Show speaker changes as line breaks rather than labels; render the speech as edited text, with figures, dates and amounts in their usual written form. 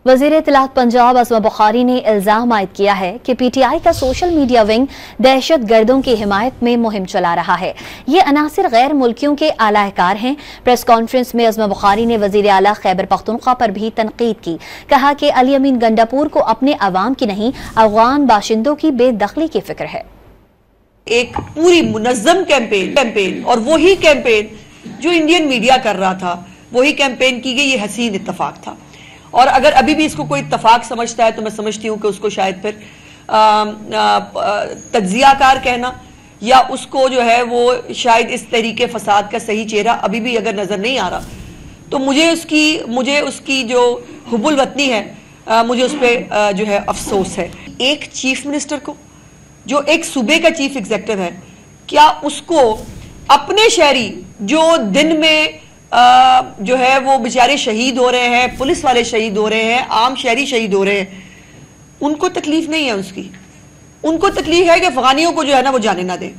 वज़ीर इत्तलात पंजाब असमा बुखारी ने इल्जाम आयद किया है कि PTI का सोशल मीडिया विंग दहशत गर्दों की हिमायत में मुहिम चला रहा है। ये अनासिर गैर मुल्कियों के आलाकार हैं। प्रेस कॉन्फ्रेंस में असमा बुखारी ने वज़ीर आला खैबर पख्तूनख्वा पर भी तनकीद की। कहा कि अली अमीन गंडापुर को अपने अवाम की नहीं, अफगान बाशिंदों की बेदखली की फिक्र है।
एक पूरी मुनज़्ज़म कैंपेन और वही कैंपेन जो इंडियन मीडिया कर रहा था, वही कैंपेन की गई। ये हसीन इत्तफाक था। और अगर अभी भी इसको कोई इत्तफाक समझता है तो मैं समझती हूँ कि उसको शायद फिर तज्जियाकार कहना या उसको जो है वो शायद इस तरीके फसाद का सही चेहरा अभी भी अगर नजर नहीं आ रहा, तो मुझे उसकी जो हुब्बुल वतनी है, मुझे उस पर जो है अफसोस है। एक चीफ मिनिस्टर को जो एक सूबे का चीफ एग्जीक्यूटिव है, क्या उसको अपने शहरी जो दिन में जो है वो बेचारे शहीद हो रहे हैं, पुलिस वाले शहीद हो रहे हैं, आम शहरी शहीद हो रहे हैं, उनको तकलीफ नहीं है उसकी। उनको तकलीफ है कि अफगानियों को जो है ना वो जाने ना दें।